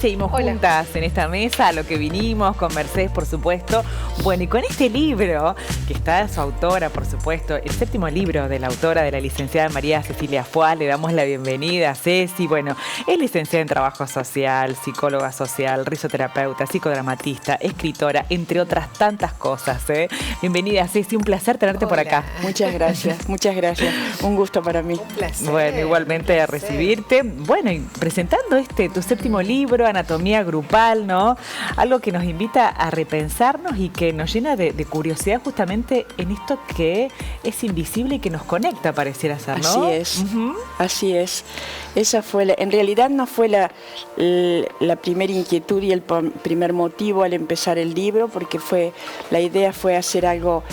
seguimos juntas en esta mesa, a lo que vinimos, con Mercedes, por supuesto. Bueno, y con este libro, que está su autora, por supuesto, el 7º libro de la autora, de la licenciada María Cecilia Fuá, le damos la bienvenida a Ceci. Bueno, es licenciada en Trabajo Social, psicóloga social, risoterapeuta, psicodramatista, escritora, entre otras tantas cosas, ¿eh? Bienvenida, Ceci, un placer tenerte por acá. Muchas gracias, muchas gracias. Un gusto para mí. Un placer. Bueno, igualmente recibirte. Bueno, y presentando tu 7º libro, Anatomía Grupal, ¿no? Algo que nos invita a repensarnos y que nos llena de curiosidad justamente en esto que es invisible y que nos conecta, pareciera ser, ¿no? Así es, así es. Esa fue en realidad no fue la primera inquietud y el primer motivo al empezar el libro, porque la idea fue hacer algo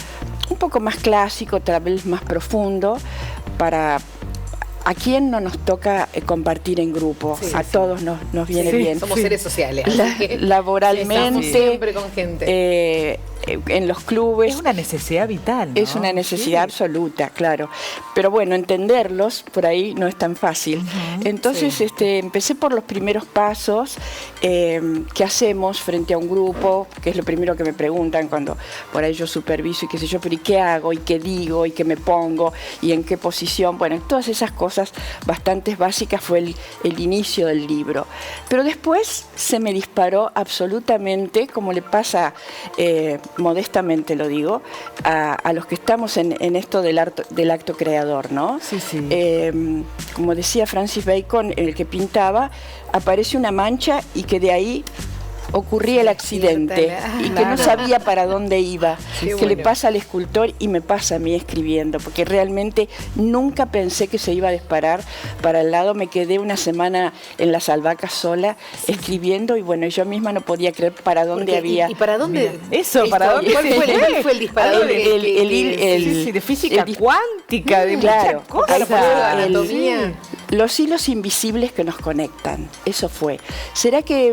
un poco más clásico, tal vez más profundo, para... ¿A quién no nos toca compartir en grupo? A todos nos viene bien. Somos seres sociales. Laboralmente, siempre con gente. En los clubes. Es una necesidad vital, ¿no? Es una necesidad absoluta, claro. Pero bueno, entenderlos por ahí no es tan fácil. Entonces empecé por los primeros pasos. ¿Qué hacemos frente a un grupo? Que es lo primero que me preguntan cuando por ahí yo superviso y qué sé yo, pero ¿y qué hago? ¿Y qué digo? ¿Y qué me pongo? ¿Y en qué posición? Bueno, todas esas cosas bastante básicas fue el inicio del libro. Pero después se me disparó absolutamente, como le pasa... modestamente lo digo, a los que estamos en esto del acto creador, ¿no? Sí, sí. Como decía Francis Bacon, el que pintaba, aparece una mancha y que de ahí ocurría el accidente y que no sabía para dónde iba, que le pasa al escultor y me pasa a mí escribiendo, porque realmente nunca pensé que se iba a disparar para el lado. Me quedé una semana en las albahacas sola escribiendo y bueno, yo misma no podía creer para dónde había. ¿Y para dónde? ¿Para dónde? ¿Cuál fue el disparador? De física cuántica, de claro, muchas cosas. Anatomía. Los hilos invisibles que nos conectan, eso fue. ¿Será que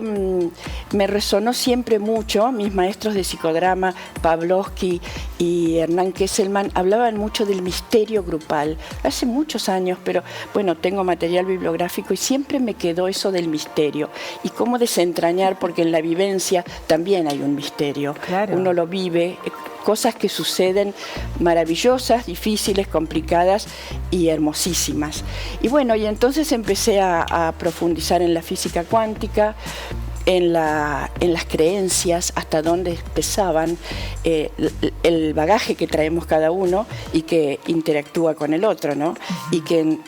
me resonó siempre mucho? Mis maestros de psicodrama, Pavlovsky y Hernán Kesselman, hablaban mucho del misterio grupal, hace muchos años, pero bueno, tengo material bibliográfico y siempre me quedó eso del misterio. Y cómo desentrañar, porque en la vivencia también hay un misterio. Claro. Uno lo vive, cosas que suceden maravillosas, difíciles, complicadas y hermosísimas. Y bueno, y entonces empecé a profundizar en la física cuántica, en las creencias, hasta dónde pesaban, el bagaje que traemos cada uno y que interactúa con el otro, ¿no? Y que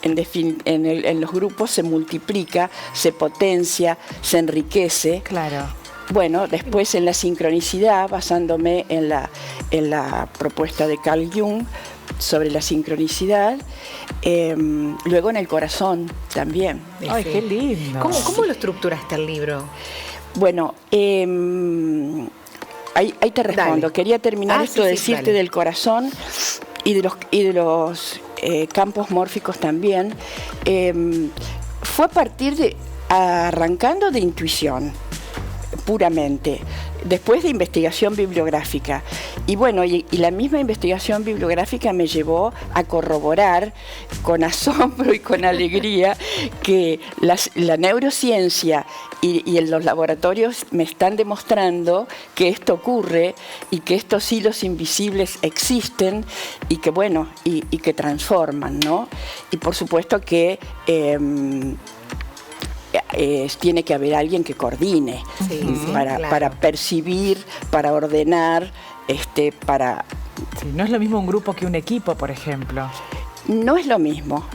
en los grupos se multiplica, se potencia, se enriquece. Claro. Bueno, después en la sincronicidad, basándome en la propuesta de Carl Jung sobre la sincronicidad, luego en el corazón también. ¡Ay, qué lindo! ¿Cómo lo estructuraste el libro? Bueno, ahí te respondo. Dale. Quería terminar esto de decirte dale. del corazón y de los campos mórficos también. Fue a partir arrancando de intuición, puramente, después de investigación bibliográfica. Y bueno, y la misma investigación bibliográfica me llevó a corroborar con asombro y con alegría que la neurociencia y en los laboratorios me están demostrando que esto ocurre y que estos hilos invisibles existen y que bueno, y que transforman, ¿no? Y por supuesto que tiene que haber alguien que coordine para percibir, para ordenar, para... Sí, no es lo mismo un grupo que un equipo, por ejemplo. No es lo mismo,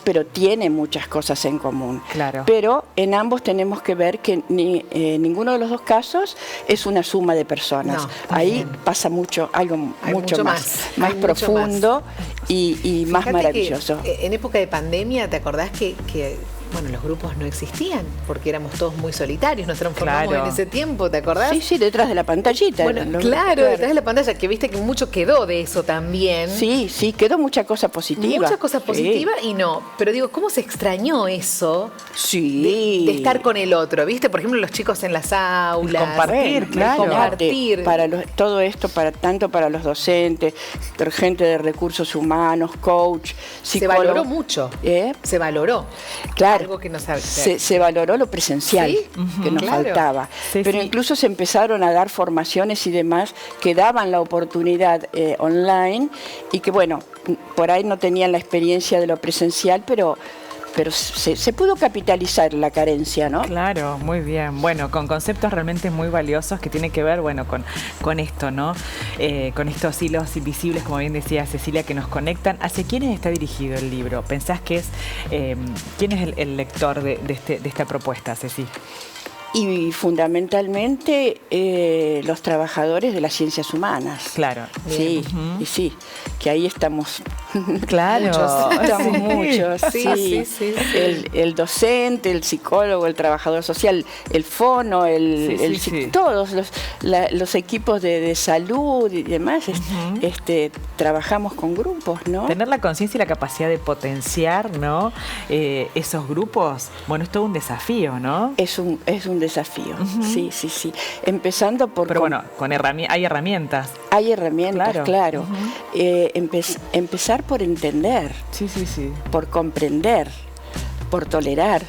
pero tiene muchas cosas en común. Claro. Pero en ambos tenemos que ver que ninguno de los dos casos es una suma de personas. Ahí pasa algo mucho más profundo y más maravilloso. En época de pandemia, ¿te acordás que bueno, los grupos no existían porque éramos todos muy solitarios, nos transformamos en ese tiempo, ¿te acordás? Sí, detrás de la pantallita. Bueno, claro, detrás de la pantalla, que viste que mucho quedó de eso también. Sí, quedó mucha cosa positiva. Mucha cosa positiva y no, pero digo, ¿cómo se extrañó eso? Sí. De estar con el otro, ¿viste? Por ejemplo, los chicos en las aulas. Compartir, claro. Compartir. Todo esto, tanto para los docentes, gente de recursos humanos, coach, psicólogo. Se valoró mucho. Se valoró. Claro. algo que no sabe. Se valoró lo presencial, ¿Sí? que nos faltaba. Sí, pero sí. incluso se empezaron a dar formaciones y demás que daban la oportunidad online y que, bueno, por ahí no tenían la experiencia de lo presencial, pero se pudo capitalizar la carencia, ¿no? Claro, muy bien. Bueno, con conceptos realmente muy valiosos que tienen que ver, bueno, con esto, ¿no? Con estos hilos invisibles, como bien decía Cecilia, que nos conectan. ¿Hacia quiénes está dirigido el libro? ¿Pensás que es, quién es el lector de esta propuesta, Ceci? Y fundamentalmente los trabajadores de las ciencias humanas. Claro. Sí, y sí, que ahí estamos. Claro. Estamos muchos. Sí. El docente, el psicólogo, el trabajador social, el fono, todos los equipos de salud y demás, trabajamos con grupos, ¿no? Tener la conciencia y la capacidad de potenciar, ¿no? Esos grupos, bueno, es todo un desafío, ¿no? Es un desafío, sí. Empezando por... Pero bueno, hay herramientas. Hay herramientas, claro. Uh-huh. Empezar por entender, Sí. por comprender, por tolerar,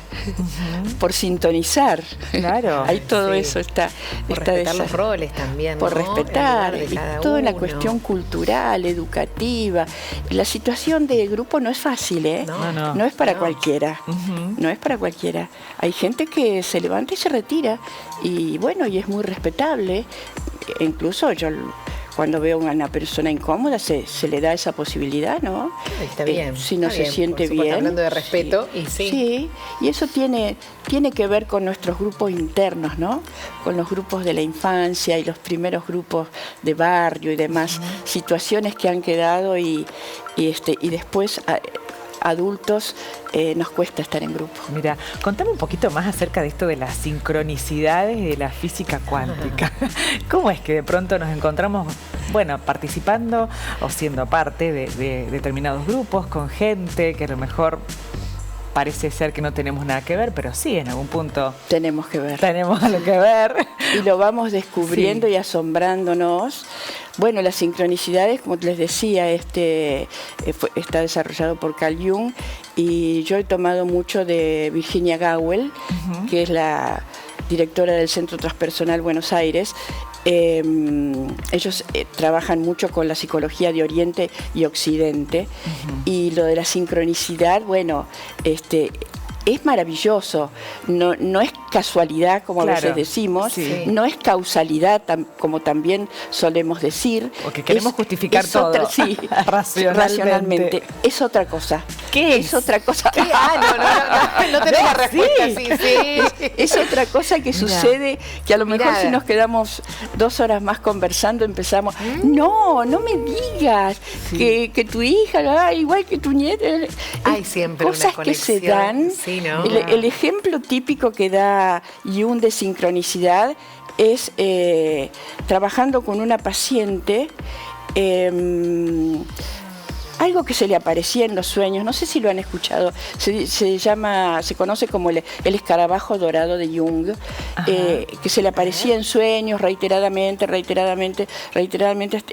por sintonizar. Claro. Ahí todo eso está. Por respetar los roles también, por ¿no? respetar, El lugar de y cada toda la uno. cuestión cultural, educativa. La situación de grupo no es fácil, ¿eh? No es para cualquiera. Uh-huh. No es para cualquiera. Hay gente que se levanta y se retira. Y bueno, y es muy respetable. E incluso yo, cuando veo a una persona incómoda, se le da esa posibilidad, ¿no? Está bien. Si no está se bien, siente por supuesto, bien. Hablando de respeto, y sí. Sí, y eso tiene que ver con nuestros grupos internos, ¿no? Con los grupos de la infancia y los primeros grupos de barrio y demás, situaciones que han quedado y después adultos nos cuesta estar en grupo. Mira, contame un poquito más acerca de esto de las sincronicidades y de la física cuántica. ¿Cómo es que de pronto nos encontramos, bueno, participando o siendo parte de determinados grupos con gente que a lo mejor parece ser que no tenemos nada que ver, pero sí, en algún punto tenemos que ver. Tenemos algo que ver. Y lo vamos descubriendo y asombrándonos. Bueno, las sincronicidades, como les decía, está desarrollado por Carl Jung y yo he tomado mucho de Virginia Gowell, que es la directora del Centro Transpersonal Buenos Aires. Ellos trabajan mucho con la psicología de Oriente y Occidente, y lo de la sincronicidad, bueno, es maravilloso, no es casualidad, como a veces decimos, no es causalidad, como también solemos decir. Porque queremos justificar todo racionalmente. Es otra cosa. ¿Qué es? Es otra cosa. No tenés la respuesta, sí. Es otra cosa que sucede, que a lo mejor si nos quedamos 2 horas más conversando, empezamos, no me digas que tu hija, igual que tu nieta. Hay siempre cosas una que se dan. Sí, ¿no? El ejemplo típico que da Jung de sincronicidad es trabajando con una paciente, algo que se le aparecía en los sueños, no sé si lo han escuchado, se conoce como el escarabajo dorado de Jung, que se le aparecía en sueños reiteradamente,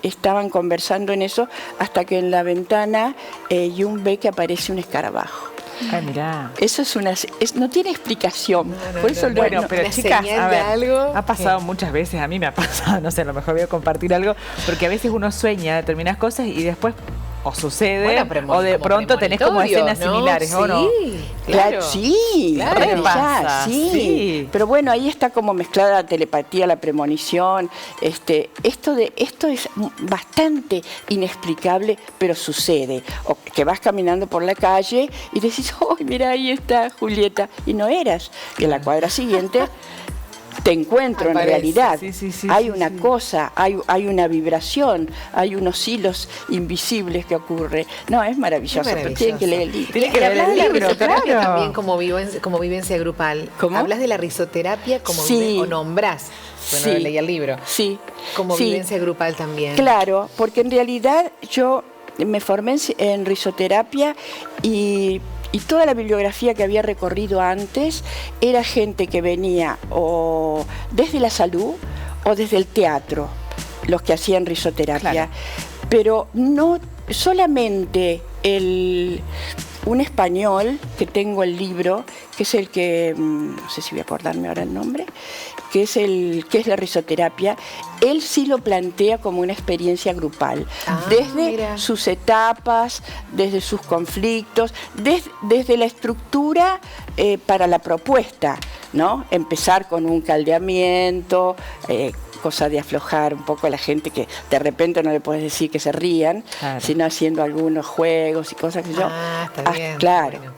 estaban conversando en eso, hasta que en la ventana Jung ve que aparece un escarabajo. Ay, mirá. Eso no tiene explicación. Por eso bueno, pero chicas, a ver, algo ha pasado muchas veces, a mí me ha pasado, no sé, a lo mejor voy a compartir algo, porque a veces uno sueña determinadas cosas y después o sucede, o de pronto tenés como escenas similares, ¿o no? Claro, sí, repasa, sí. Pero bueno, ahí está como mezclada la telepatía, la premonición. Esto es bastante inexplicable, pero sucede. O que vas caminando por la calle y decís, ¡ay, mira, ahí está Julieta! Y no eras. Y en la cuadra siguiente te encuentro en realidad. Hay una cosa, hay una vibración, hay unos hilos invisibles que ocurre. No, es maravilloso, pero tienen que leer el libro. Tienen que leer el libro, claro. También como vivencia grupal. ¿Cómo? Hablas de la risoterapia como o nombrás. Bueno, leí el libro. Sí. Como vivencia grupal también. Claro, porque en realidad yo me formé en risoterapia y toda la bibliografía que había recorrido antes era gente que venía o desde la salud o desde el teatro, los que hacían risoterapia. Claro. Pero no solamente un español que tengo el libro, que es el que, no sé si voy a acordarme ahora el nombre, que es la risoterapia. Él sí lo plantea como una experiencia grupal, desde sus etapas, desde sus conflictos, desde la estructura para la propuesta, ¿no? Empezar con un caldeamiento, cosa de aflojar un poco a la gente, que de repente no le puedes decir que se rían, sino haciendo algunos juegos y cosas que está bien. Claro. Bueno.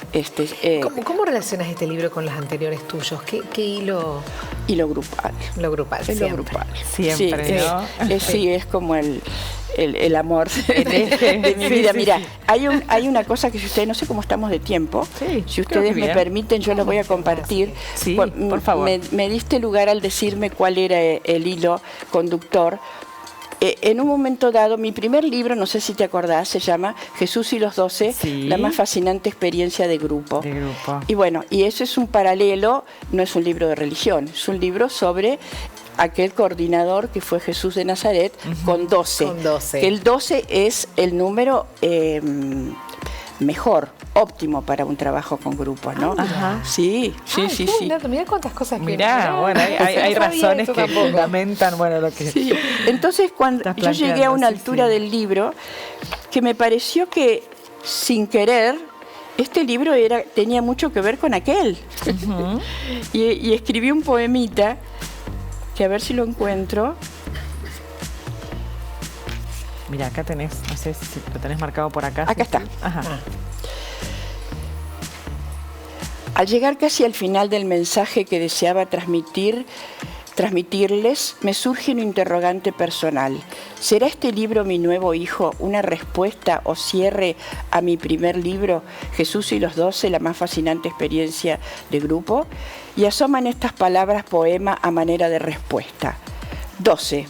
¿Cómo relacionas este libro con los anteriores tuyos? ¿Qué hilo? Hilo grupal. Lo grupal, siempre. Lo grupal. Siempre, sí, ¿no? Sí, es como el amor de mi vida. Mira, hay una cosa que si ustedes, no sé cómo estamos de tiempo, si ustedes me permiten, yo lo voy a compartir. Sí, por favor. Me diste lugar al decirme cuál era el hilo conductor. En un momento dado, mi primer libro, no sé si te acordás, se llama Jesús y los 12, la más fascinante experiencia de grupo. Y bueno, y eso es un paralelo, no es un libro de religión, es un libro sobre aquel coordinador que fue Jesús de Nazaret, con 12. Que el 12 es el número mejor, óptimo para un trabajo con grupos, ¿no? Sí. Mira cuántas cosas que... Bueno, hay razones que fundamentan, lo que... Sí. Entonces, cuando yo llegué a una altura del libro, que me pareció que, sin querer, este libro tenía mucho que ver con aquel. Y escribí un poemita, que a ver si lo encuentro. Mira, acá tenés, no sé si lo tenés marcado por acá. Acá está. Al llegar casi al final del mensaje que deseaba transmitirles, me surge un interrogante personal. ¿Será este libro, Mi nuevo hijo, una respuesta o cierre a mi primer libro, Jesús y los 12, la más fascinante experiencia de grupo? Y asoman estas palabras poema a manera de respuesta. 12.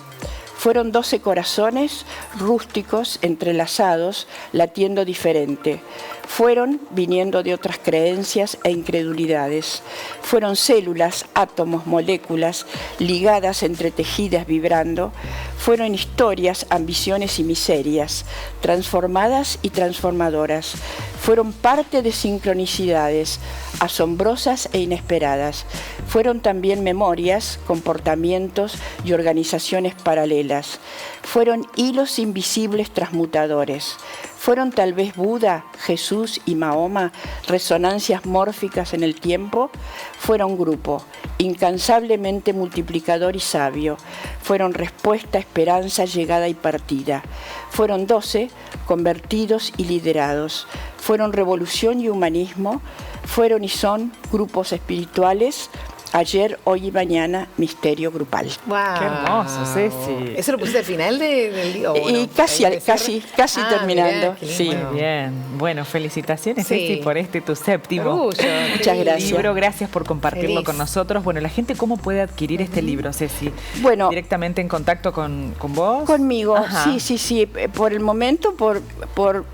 Fueron 12 corazones rústicos, entrelazados, latiendo diferente. Fueron viniendo de otras creencias e incredulidades. Fueron células, átomos, moléculas, ligadas, entretejidas, vibrando. Fueron historias, ambiciones y miserias, transformadas y transformadoras. Fueron parte de sincronicidades, asombrosas e inesperadas. Fueron también memorias, comportamientos y organizaciones paralelas. Fueron hilos invisibles transmutadores. ¿Fueron tal vez Buda, Jesús y Mahoma resonancias mórficas en el tiempo? Fueron grupo, incansablemente multiplicador y sabio. Fueron respuesta, esperanza, llegada y partida. Fueron 12, convertidos y liderados. Fueron revolución y humanismo. Fueron y son grupos espirituales. Ayer, hoy y mañana, misterio grupal. ¡Wow! ¡Qué hermoso, Ceci! ¿Eso lo pusiste al final del libro? Y casi terminando. Mirá, sí. Muy bien. Bueno, felicitaciones, Ceci, por tu séptimo Muchas gracias. libro. Gracias por compartirlo con nosotros. Bueno, la gente, ¿cómo puede adquirir este libro, Ceci? Bueno, ¿directamente en contacto con vos? Conmigo, sí. Por el momento, por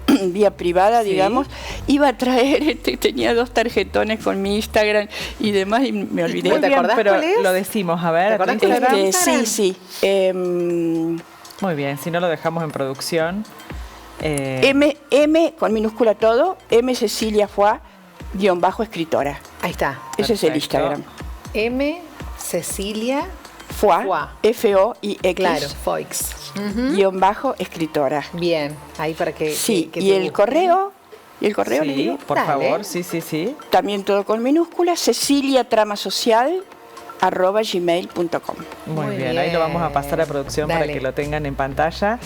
vía privada, digamos, iba a traer, tenía 2 tarjetones con mi Instagram y demás, y me olvidé. Muy bien, pero lo decimos, a ver. ¿Te acordás sí. Muy bien, si no lo dejamos en producción. M, con minúscula todo, M Cecilia Foix, _escritora. Ahí está. Ese es el Instagram. M Cecilia Foix, F-O-I-X. Claro, Foix. _escritora. Bien, ahí para que... Sí, que y el correo... ¿Y el correo? Sí, le digo? por favor, sí. También todo con minúsculas, ceciliatramasocial@gmail.com. Muy bien, ahí lo vamos a pasar a producción para que lo tengan en pantalla.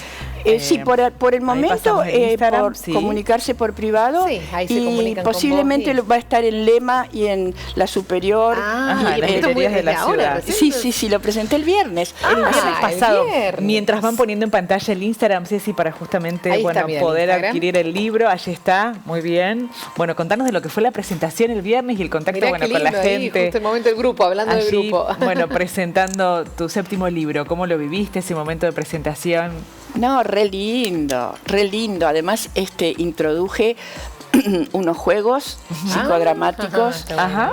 Sí, por el momento, por comunicarse por privado, ahí se y comunican posiblemente con vos, va a estar en Lema y en La Superior. Las librerías de la ciudad. Sí, lo presenté el viernes. El viernes pasado, mientras van poniendo en pantalla el Instagram, Ceci, para justamente poder adquirir el libro. Allí está, muy bien. Bueno, contanos de lo que fue la presentación el viernes y el contacto con la gente. Justo el momento del grupo, hablando del grupo. Bueno, presentando tu séptimo libro. ¿Cómo lo viviste ese momento de presentación? No, re lindo. Además, introduje unos juegos psicodramáticos, Ajá.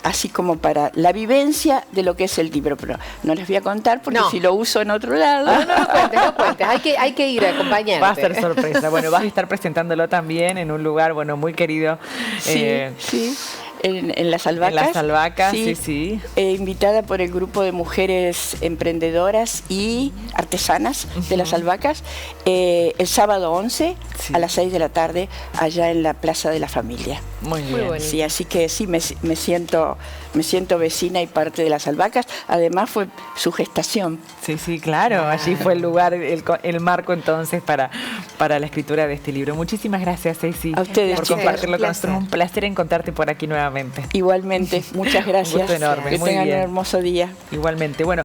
así como para la vivencia de lo que es el libro. Pero no les voy a contar porque No. si lo uso en otro lado... No cuentes, no cuentes. Hay que ir a acompañarte. Va a ser sorpresa. Bueno, vas a estar presentándolo también en un lugar, bueno, muy querido. Sí. En Las Albahacas. En Las Albahacas, sí. Invitada por el grupo de mujeres emprendedoras y artesanas de Las Albahacas, el sábado 11 a las 6 de la tarde, allá en la Plaza de la Familia. Muy bien. bonito. Sí, así que sí, me siento vecina y parte de Las Albahacas. Además fue su gestación. Sí, claro. Allí fue el lugar, el marco entonces para la escritura de este libro. Muchísimas gracias, Ceci, A ustedes, por chicas. compartirlo con Un nosotros. Un placer encontrarte por aquí nuevamente. Igualmente, muchas gracias. gusto enorme, Que muy tengan bien. un hermoso día. Igualmente. Bueno.